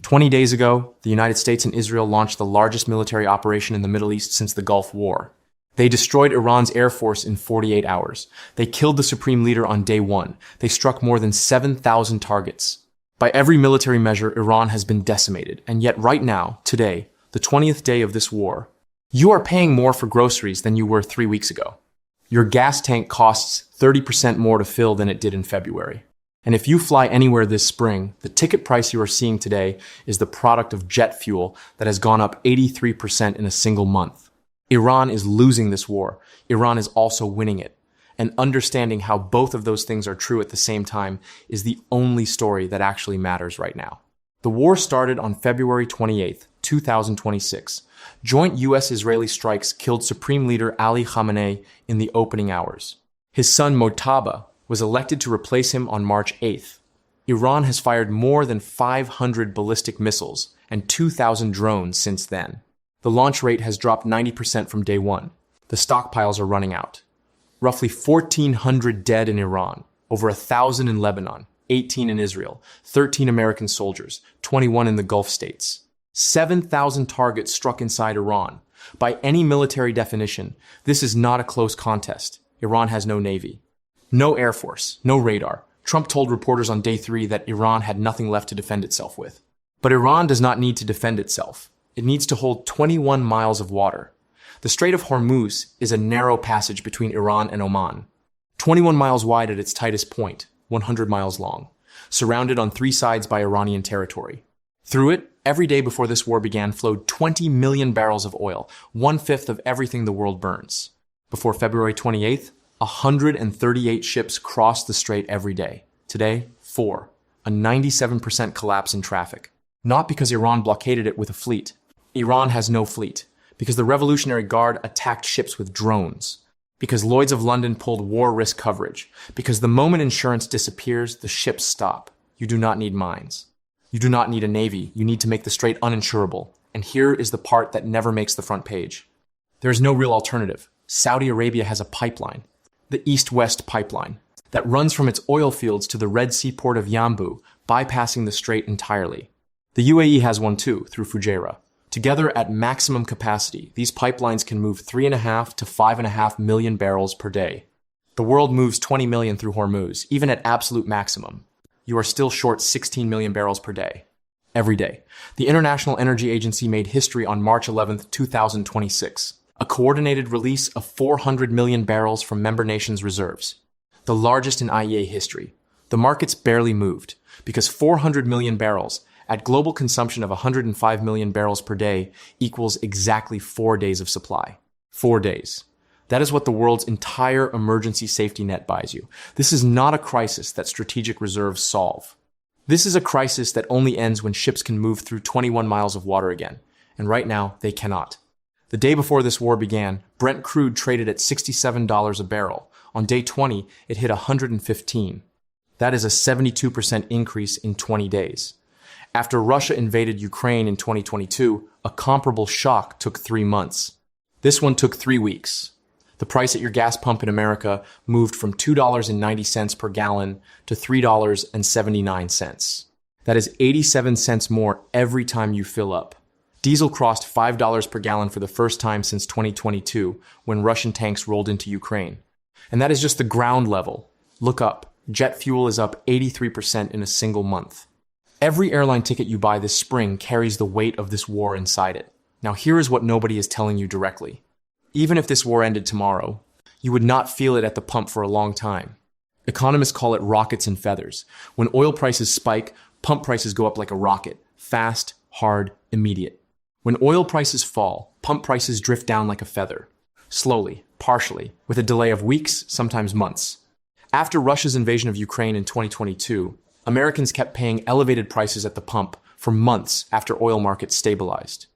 20 days ago, the United States and Israel launched the largest military operation in the Middle East since the Gulf War. They destroyed Iran's air force in 48 hours. They killed the supreme leader on day one. They struck more than 7,000 targets. By every military measure, Iran has been decimated. And yet right now, today, the 20th day of this war, you are paying more for groceries than you were 3 weeks ago. Your gas tank costs 30% more to fill than it did in February. And if you fly anywhere this spring, the ticket price you are seeing today is the product of jet fuel that has gone up 83% in a single month. Iran is losing this war. Iran is also winning it. And understanding how both of those things are true at the same time is the only story that actually matters right now. The war started on February 28, 2026. Joint U.S.-Israeli strikes killed Supreme Leader Ali Khamenei in the opening hours. His son Mojtaba was elected to replace him on March 8th. Iran has fired more than 500 ballistic missiles and 2,000 drones since then. The launch rate has dropped 90% from day one. The stockpiles are running out. Roughly 1,400 dead in Iran, over 1,000 in Lebanon, 18 in Israel, 13 American soldiers, 21 in the Gulf states. 7,000 targets struck inside Iran. By any military definition, this is not a close contest. Iran has no navy. No air force, no radar. Trump told reporters on day 3 that Iran had nothing left to defend itself with. But Iran does not need to defend itself. It needs to hold 21 miles of water. The Strait of Hormuz is a narrow passage between Iran and Oman. 21 miles wide at its tightest point, 100 miles long, surrounded on 3 sides by Iranian territory. Through it, every day before this war began flowed 20 million barrels of oil, 1/5 of everything the world burns. Before February 28th, 138 ships crossed the strait every day. Today, 4. A 97% collapse in traffic. Not because Iran blockaded it with a fleet. Iran has no fleet. Because the Revolutionary Guard attacked ships with drones. Because Lloyd's of London pulled war risk coverage. Because the moment insurance disappears, the ships stop. You do not need mines. You do not need a navy. You need to make the strait uninsurable. And here is the part that never makes the front page. There is no real alternative. Saudi Arabia has a pipeline. The East-West pipeline that runs from its oil fields to the Red Sea port of Yanbu, bypassing the strait entirely. The UAE has one too, through Fujairah. Together at maximum capacity, these pipelines can move 3.5 to 5.5 million barrels per day. The world moves 20 million through Hormuz, even at absolute maximum. You are still short 16 million barrels per day. Every day. The International Energy Agency made history on March 11, 2026. A coordinated release of 400 million barrels from member nations' reserves. The largest in IEA history. The markets barely moved, because 400 million barrels at global consumption of 105 million barrels per day equals exactly 4 days of supply. 4 days. That is what the world's entire emergency safety net buys you. This is not a crisis that strategic reserves solve. This is a crisis that only ends when ships can move through 21 miles of water again. And right now, they cannot. The day before this war began, Brent crude traded at $67 a barrel. On day 20, it hit $115. That is a 72% increase in 20 days. After Russia invaded Ukraine in 2022, a comparable shock took 3 months. This one took 3 weeks. The price at your gas pump in America moved from $2.90 per gallon to $3.79. That is 87 cents more every time you fill up. Diesel crossed $5 per gallon for the first time since 2022, when Russian tanks rolled into Ukraine. And that is just the ground level. Look up. Jet fuel is up 83% in a single month. Every airline ticket you buy this spring carries the weight of this war inside it. Now here is what nobody is telling you directly. Even if this war ended tomorrow, you would not feel it at the pump for a long time. Economists call it rockets and feathers. When oil prices spike, pump prices go up like a rocket. Fast, hard, immediate. When oil prices fall, pump prices drift down like a feather. Slowly, partially, with a delay of weeks, sometimes months. After Russia's invasion of Ukraine in 2022, Americans kept paying elevated prices at the pump for months after oil markets stabilized.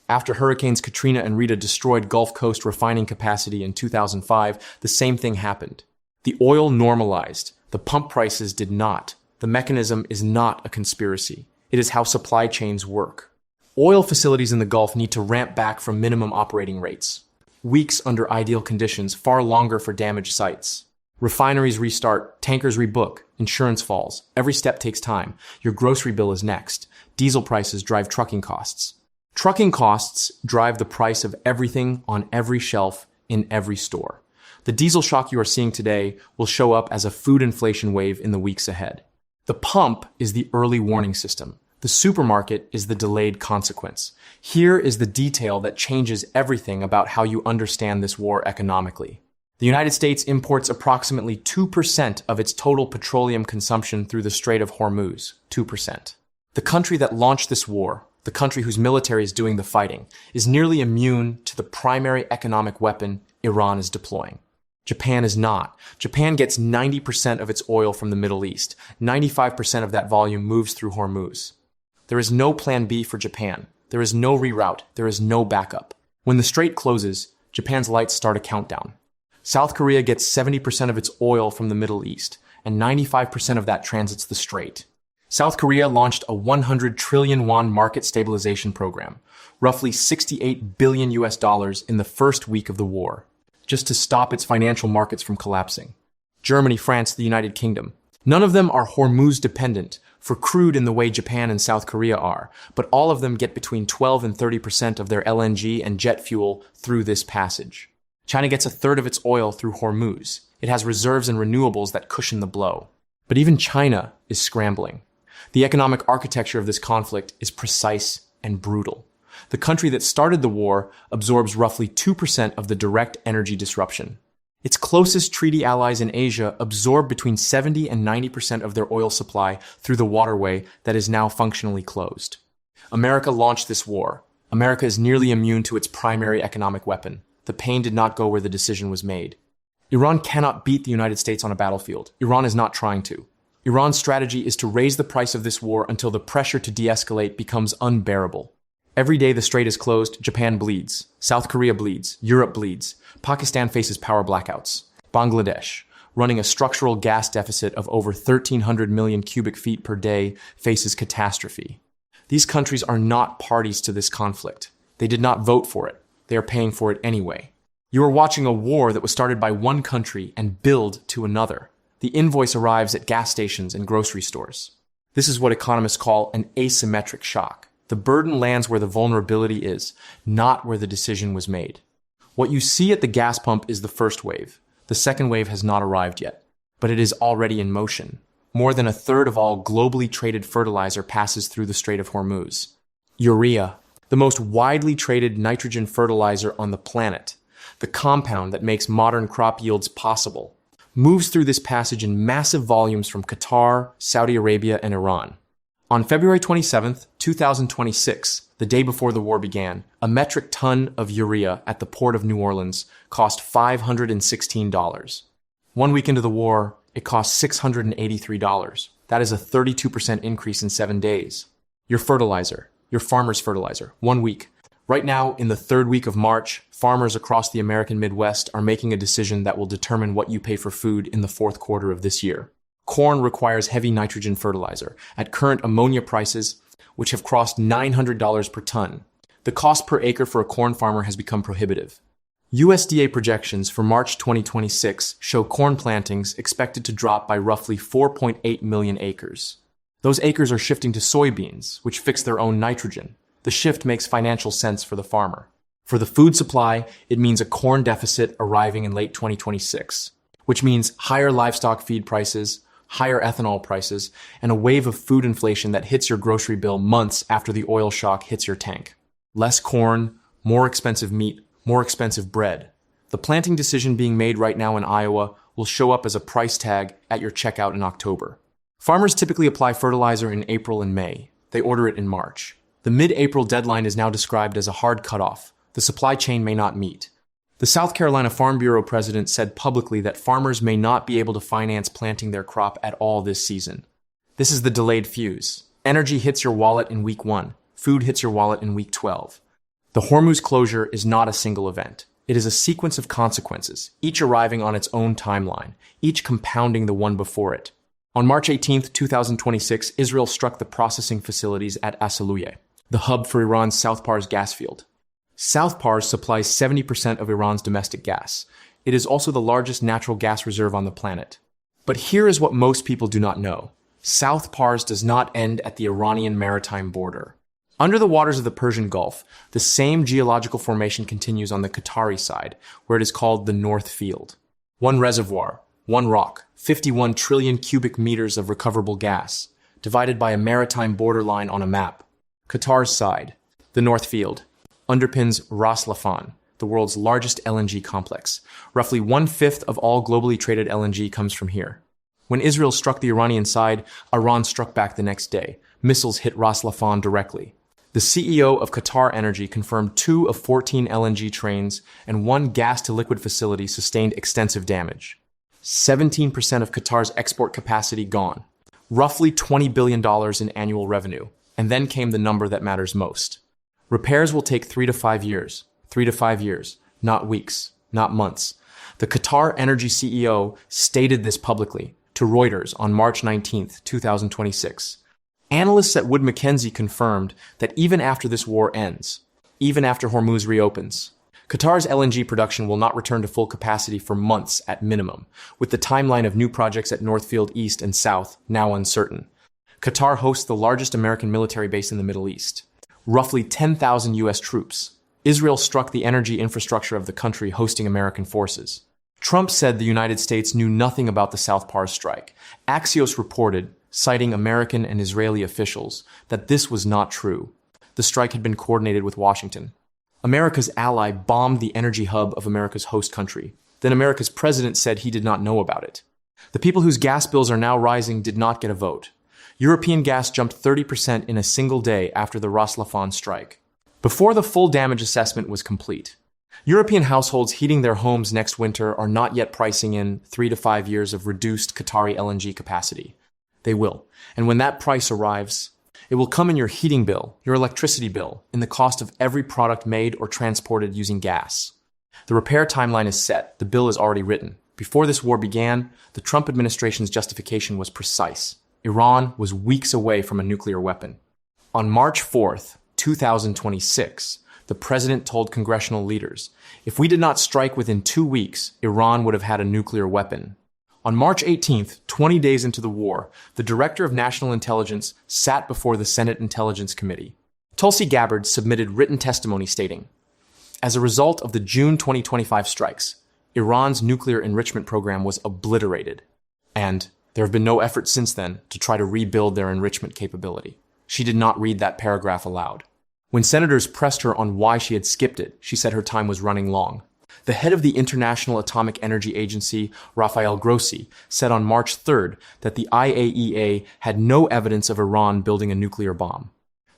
After Hurricanes Katrina and Rita destroyed Gulf Coast refining capacity in 2005, the same thing happened. The oil normalized. The pump prices did not. The mechanism is not a conspiracy. It is how supply chains work. Oil facilities in the Gulf need to ramp back from minimum operating rates. Weeks under ideal conditions, far longer for damaged sites. Refineries restart, tankers rebook, insurance falls. Every step takes time. Your grocery bill is next. Diesel prices drive trucking costs. Trucking costs drive the price of everything on every shelf in every store. The diesel shock you are seeing today will show up as a food inflation wave in the weeks ahead. The pump is the early warning system. The supermarket is the delayed consequence. Here is the detail that changes everything about how you understand this war economically. The United States imports approximately 2% of its total petroleum consumption through the Strait of Hormuz, 2%. The country that launched this war, the country whose military is doing the fighting, is nearly immune to the primary economic weapon Iran is deploying. Japan is not. Japan gets 90% of its oil from the Middle East. 95% of that volume moves through Hormuz. There is no plan B for Japan. There is no reroute. There is no backup. When the strait closes, Japan's lights start a countdown. South Korea gets 70% of its oil from the Middle East, and 95% of that transits the strait. South Korea launched a 100 trillion won market stabilization program, roughly $68 billion in the first week of the war, just to stop its financial markets from collapsing. Germany, France, the United Kingdom. None of them are Hormuz dependent for crude in the way Japan and South Korea are, but all of them get between 12 and 30% of their LNG and jet fuel through this passage. China gets a third of its oil through Hormuz. It has reserves and renewables that cushion the blow. But even China is scrambling. The economic architecture of this conflict is precise and brutal. The country that started the war absorbs roughly 2% of the direct energy disruption. Its closest treaty allies in Asia absorb between 70 and 90% of their oil supply through the waterway that is now functionally closed. America launched this war. America is nearly immune to its primary economic weapon. The pain did not go where the decision was made. Iran cannot beat the United States on a battlefield. Iran is not trying to. Iran's strategy is to raise the price of this war until the pressure to de-escalate becomes unbearable. Every day the strait is closed, Japan bleeds. South Korea bleeds. Europe bleeds. Pakistan faces power blackouts. Bangladesh, running a structural gas deficit of over 1,300 million cubic feet per day, faces catastrophe. These countries are not parties to this conflict. They did not vote for it. They are paying for it anyway. You are watching a war that was started by one country and billed to another. The invoice arrives at gas stations and grocery stores. This is what economists call an asymmetric shock. The burden lands where the vulnerability is, not where the decision was made. What you see at the gas pump is the first wave. The second wave has not arrived yet, but it is already in motion. More than a third of all globally traded fertilizer passes through the Strait of Hormuz. Urea, the most widely traded nitrogen fertilizer on the planet, the compound that makes modern crop yields possible, moves through this passage in massive volumes from Qatar, Saudi Arabia, and Iran. On February 27, 2026, the day before the war began, a metric ton of urea at the port of New Orleans cost $516. 1 week into the war, it cost $683. That is a 32% increase in 7 days. Your fertilizer, your farmer's fertilizer, 1 week. Right now, in the third week of March, farmers across the American Midwest are making a decision that will determine what you pay for food in the fourth quarter of this year. Corn requires heavy nitrogen fertilizer at current ammonia prices, which have crossed $900 per ton. The cost per acre for a corn farmer has become prohibitive. USDA projections for March 2026 show corn plantings expected to drop by roughly 4.8 million acres. Those acres are shifting to soybeans, which fix their own nitrogen. The shift makes financial sense for the farmer. For the food supply, it means a corn deficit arriving in late 2026, which means higher livestock feed prices, higher ethanol prices, and a wave of food inflation that hits your grocery bill months after the oil shock hits your tank. Less corn, more expensive meat, more expensive bread. The planting decision being made right now in Iowa will show up as a price tag at your checkout in October. Farmers typically apply fertilizer in April and May. They order it in March. The mid-April deadline is now described as a hard cutoff. The supply chain may not meet. The South Carolina Farm Bureau president said publicly that farmers may not be able to finance planting their crop at all this season. This is the delayed fuse. Energy hits your wallet in week 1. Food hits your wallet in week 12. The Hormuz closure is not a single event. It is a sequence of consequences, each arriving on its own timeline, each compounding the one before it. On March 18, 2026, Israel struck the processing facilities at Asymmetric, the hub for Iran's South Pars gas field. South Pars supplies 70% of Iran's domestic gas. It is also the largest natural gas reserve on the planet. But here is what most people do not know. South Pars does not end at the Iranian maritime border. Under the waters of the Persian Gulf, the same geological formation continues on the Qatari side, where it is called the North Field. One reservoir, one rock, 51 trillion cubic meters of recoverable gas, divided by a maritime borderline on a map. Qatar's side, the North Field, underpins Ras Laffan, the world's largest LNG complex. Roughly 1/5 of all globally traded LNG comes from here. When Israel struck the Iranian side, Iran struck back the next day. Missiles hit Ras Laffan directly. The CEO of Qatar Energy confirmed 2 of 14 LNG trains and 1 gas-to-liquid facility sustained extensive damage. 17% of Qatar's export capacity gone. Roughly $20 billion in annual revenue. And then came the number that matters most. Repairs will take 3 to 5 years. 3 to 5 years. Not weeks. Not months. The Qatar Energy CEO stated this publicly to Reuters on March 19, 2026. Analysts at Wood Mackenzie confirmed that even after this war ends, even after Hormuz reopens, Qatar's LNG production will not return to full capacity for months at minimum, with the timeline of new projects at Northfield East and South now uncertain. Qatar hosts the largest American military base in the Middle East. Roughly 10,000 U.S. troops. Israel struck the energy infrastructure of the country hosting American forces. Trump said the United States knew nothing about the South Pars strike. Axios reported, citing American and Israeli officials, that this was not true. The strike had been coordinated with Washington. America's ally bombed the energy hub of America's host country. Then America's president said he did not know about it. The people whose gas bills are now rising did not get a vote. European gas jumped 30% in a single day after the Ras Laffan strike. Before the full damage assessment was complete, European households heating their homes next winter are not yet pricing in 3 to 5 years of reduced Qatari LNG capacity. They will. And when that price arrives, it will come in your heating bill, your electricity bill, in the cost of every product made or transported using gas. The repair timeline is set. The bill is already written. Before this war began, the Trump administration's justification was precise. Iran was weeks away from a nuclear weapon. On March 4th, 2026, the president told congressional leaders, if we did not strike within 2 weeks, Iran would have had a nuclear weapon. On March 18th, 20 days into the war, the Director of National Intelligence sat before the Senate Intelligence Committee. Tulsi Gabbard submitted written testimony stating, as a result of the June 2025 strikes, Iran's nuclear enrichment program was obliterated, and there have been no efforts since then to try to rebuild their enrichment capability. She did not read that paragraph aloud. When senators pressed her on why she had skipped it, she said her time was running long. The head of the International Atomic Energy Agency, Rafael Grossi, said on March 3rd that the IAEA had no evidence of Iran building a nuclear bomb.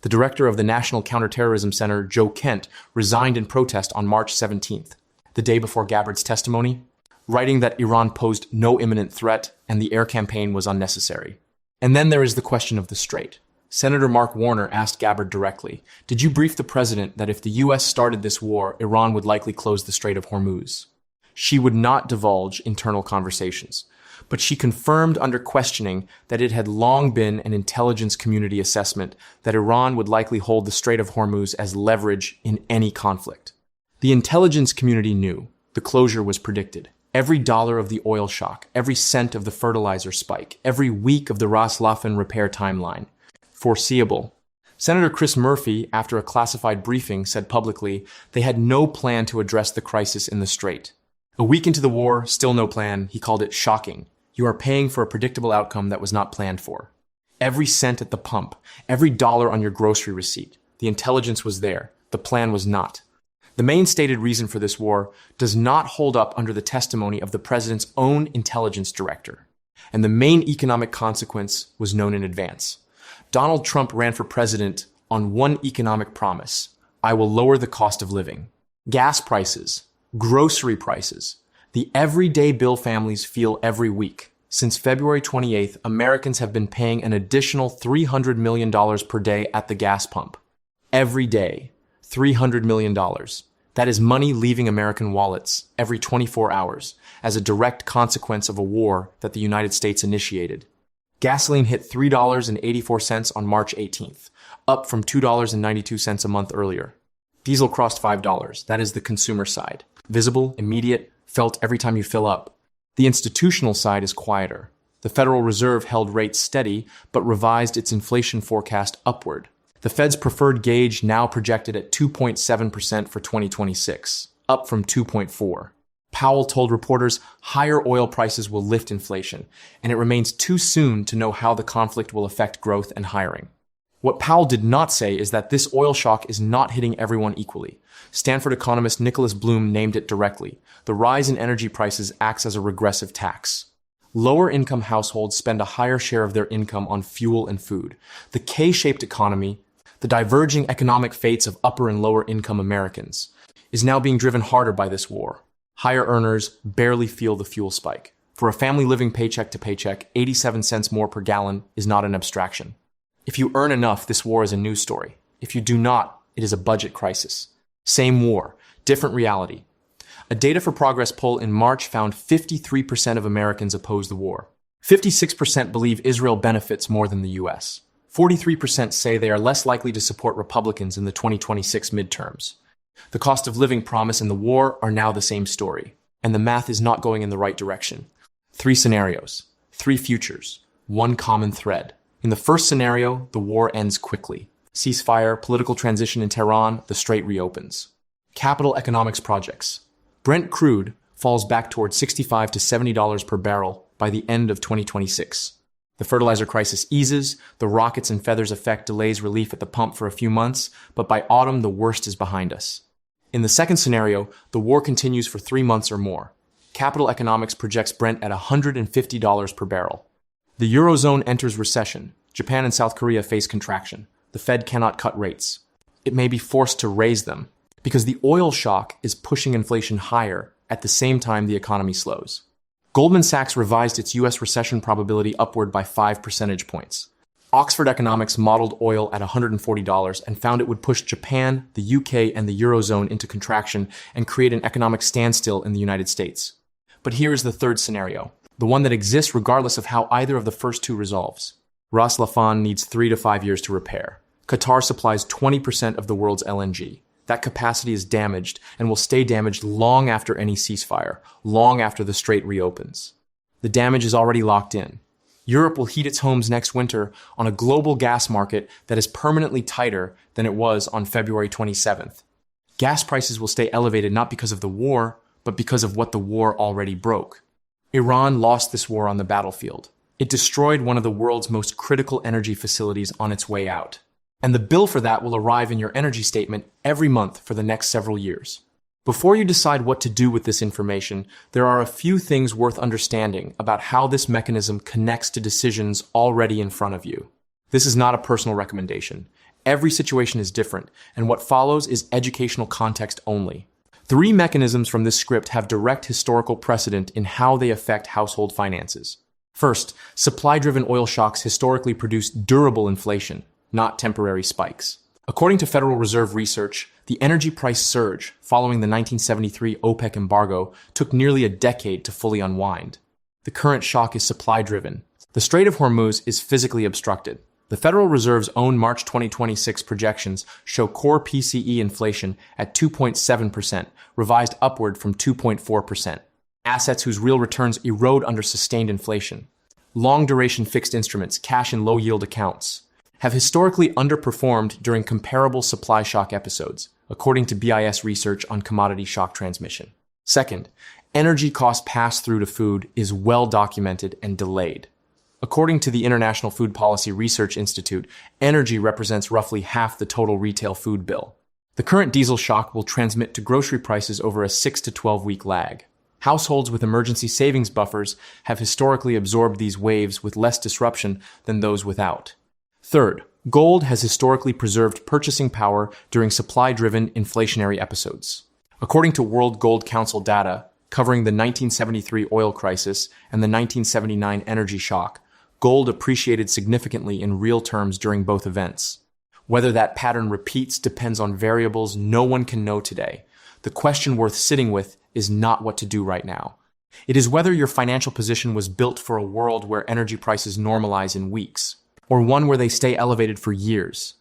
The director of the National Counterterrorism Center, Joe Kent, resigned in protest on March 17th, the day before Gabbard's testimony, writing that Iran posed no imminent threat and the air campaign was unnecessary. And then there is the question of the Strait. Senator Mark Warner asked Gabbard directly, did you brief the president that if the U.S. started this war, Iran would likely close the Strait of Hormuz? She would not divulge internal conversations, but she confirmed under questioning that it had long been an intelligence community assessment that Iran would likely hold the Strait of Hormuz as leverage in any conflict. The intelligence community knew. The closure was predicted. Every dollar of the oil shock, every cent of the fertilizer spike, every week of the Ras Laffan repair timeline. Foreseeable. Senator Chris Murphy, after a classified briefing, said publicly they had no plan to address the crisis in the Strait. A week into the war, still no plan. He called it shocking. You are paying for a predictable outcome that was not planned for. Every cent at the pump, every dollar on your grocery receipt. The intelligence was there. The plan was not. The main stated reason for this war does not hold up under the testimony of the president's own intelligence director. And the main economic consequence was known in advance. Donald Trump ran for president on one economic promise. I will lower the cost of living. Gas prices, grocery prices, the everyday bill families feel every week. Since February 28th, Americans have been paying an additional $300 million per day at the gas pump. Every day, $300 million. That is money leaving American wallets every 24 hours as a direct consequence of a war that the United States initiated. Gasoline hit $3.84 on March 18th, up from $2.92 a month earlier. Diesel crossed $5. That is the consumer side. Visible, immediate, felt every time you fill up. The institutional side is quieter. The Federal Reserve held rates steady, but revised its inflation forecast upward. The Fed's preferred gauge now projected at 2.7% for 2026, up from 2.4%. Powell told reporters higher oil prices will lift inflation, and it remains too soon to know how the conflict will affect growth and hiring. What Powell did not say is that this oil shock is not hitting everyone equally. Stanford economist Nicholas Bloom named it directly. The rise in energy prices acts as a regressive tax. Lower-income households spend a higher share of their income on fuel and food. The K-shaped economy, the diverging economic fates of upper and lower-income Americans, is now being driven harder by this war. Higher earners barely feel the fuel spike. For a family living paycheck to paycheck, 87 cents more per gallon is not an abstraction. If you earn enough, this war is a news story. If you do not, it is a budget crisis. Same war, different reality. A Data for Progress poll in March found 53% of Americans oppose the war. 56% believe Israel benefits more than the U.S. 43% say they are less likely to support Republicans in the 2026 midterms. The cost of living promise and the war are now the same story, and the math is not going in the right direction. 3 scenarios, 3 futures, 1 common thread. In the first scenario, the war ends quickly. Ceasefire, political transition in Tehran, the strait reopens. Capital economics projects. Brent crude falls back toward $65 to $70 per barrel by the end of 2026. The fertilizer crisis eases, the rockets and feathers effect delays relief at the pump for a few months, but by autumn the worst is behind us. In the second scenario, the war continues for 3 months or more. Capital economics projects Brent at $150 per barrel. The Eurozone enters recession. Japan and South Korea face contraction. The Fed cannot cut rates. It may be forced to raise them, because the oil shock is pushing inflation higher at the same time the economy slows. Goldman Sachs revised its U.S. recession probability upward by 5 percentage points. Oxford Economics modeled oil at $140 and found it would push Japan, the UK, and the Eurozone into contraction and create an economic standstill in the United States. But here is the third scenario, the one that exists regardless of how either of the first two resolves. Ras Laffan needs 3 to 5 years to repair. Qatar supplies 20% of the world's LNG. That capacity is damaged and will stay damaged long after any ceasefire, long after the strait reopens. The damage is already locked in. Europe will heat its homes next winter on a global gas market that is permanently tighter than it was on February 27th. Gas prices will stay elevated not because of the war, but because of what the war already broke. Iran lost this war on the battlefield. It destroyed one of the world's most critical energy facilities on its way out. And the bill for that will arrive in your energy statement every month for the next several years. Before you decide what to do with this information, there are a few things worth understanding about how this mechanism connects to decisions already in front of you. This is not a personal recommendation. Every situation is different, and what follows is educational context only. 3 mechanisms from this script have direct historical precedent in how they affect household finances. First, supply-driven oil shocks historically produce durable inflation, not temporary spikes. According to Federal Reserve research, the energy price surge following the 1973 OPEC embargo took nearly a decade to fully unwind. The current shock is supply-driven. The Strait of Hormuz is physically obstructed. The Federal Reserve's own March 2026 projections show core PCE inflation at 2.7%, revised upward from 2.4%. Assets whose real returns erode under sustained inflation. Long-duration fixed instruments, cash and low-yield accounts, have historically underperformed during comparable supply shock episodes, according to BIS research on commodity shock transmission. Second, energy cost pass-through to food is well documented and delayed. According to the International Food Policy Research Institute, energy represents roughly half the total retail food bill. The current diesel shock will transmit to grocery prices over a 6 to 12-week lag. Households with emergency savings buffers have historically absorbed these waves with less disruption than those without. Third, gold has historically preserved purchasing power during supply-driven inflationary episodes. According to World Gold Council data covering the 1973 oil crisis and the 1979 energy shock, gold appreciated significantly in real terms during both events. Whether that pattern repeats depends on variables no one can know today. The question worth sitting with is not what to do right now. It is whether your financial position was built for a world where energy prices normalize in weeks, or one where they stay elevated for years.